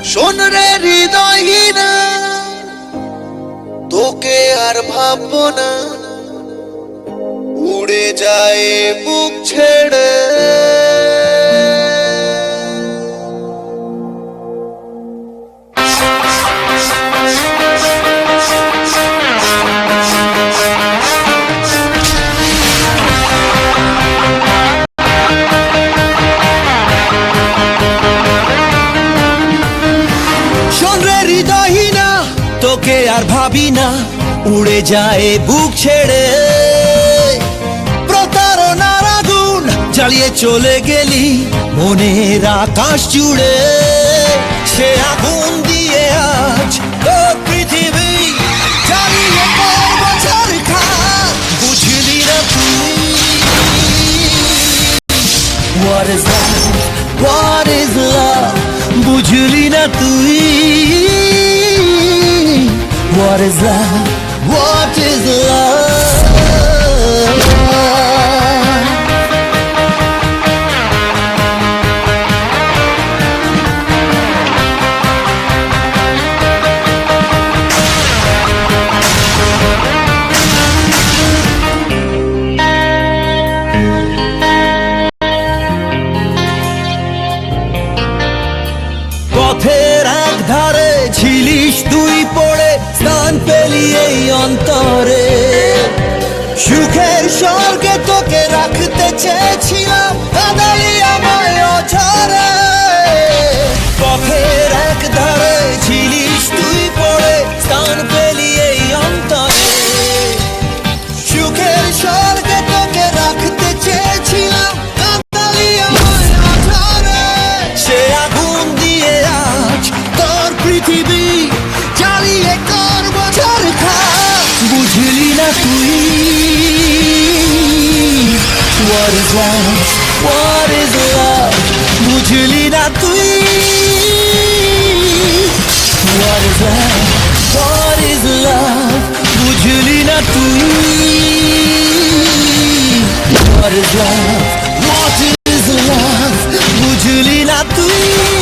শোন রে হৃদয়হীনা, তোকে আর ভাববো না, উড়ে যায় বুক ছেড়ে। তোকে আর ভাবি না, উড়ে যায় বুক ছেড়ে। প্রতারণার আগুন জ্বালিয়ে চলে গেলি মনের আকাশ জুড়ে। সে আগুন দিয়ে আজ তোর পৃথিবী জ্বালিয়ে করব ছারখার। বুঝলি না তুই What is love? What is love? বুঝলি না তুই What is love? What is love? পথের এক ধারে ছিলিস তুই পড়ে, স্থান পেলি এই অন্তরে। সুখের স্বর্গে তোকে রাখতে চেয়েছিলাম, কাঁদালি আমায় অঝরে। পথের এক ধারে ছিলিস তুই পড়ে, স্থান পেলি এই অন্তরে। সুখের স্বর্গে তোকে রাখতে চেয়েছিলাম, কাঁদালি আমায় অঝরে। সে আগুন দিয়ে আজ তোর পৃথিবী জ্বালিয়ে করব ছারখার। বুঝলি না তুই What is love? What is love? বুঝলি না তুই What is love? What is love? বুঝলি না তুই What is love? What is love? বুঝলি না তুই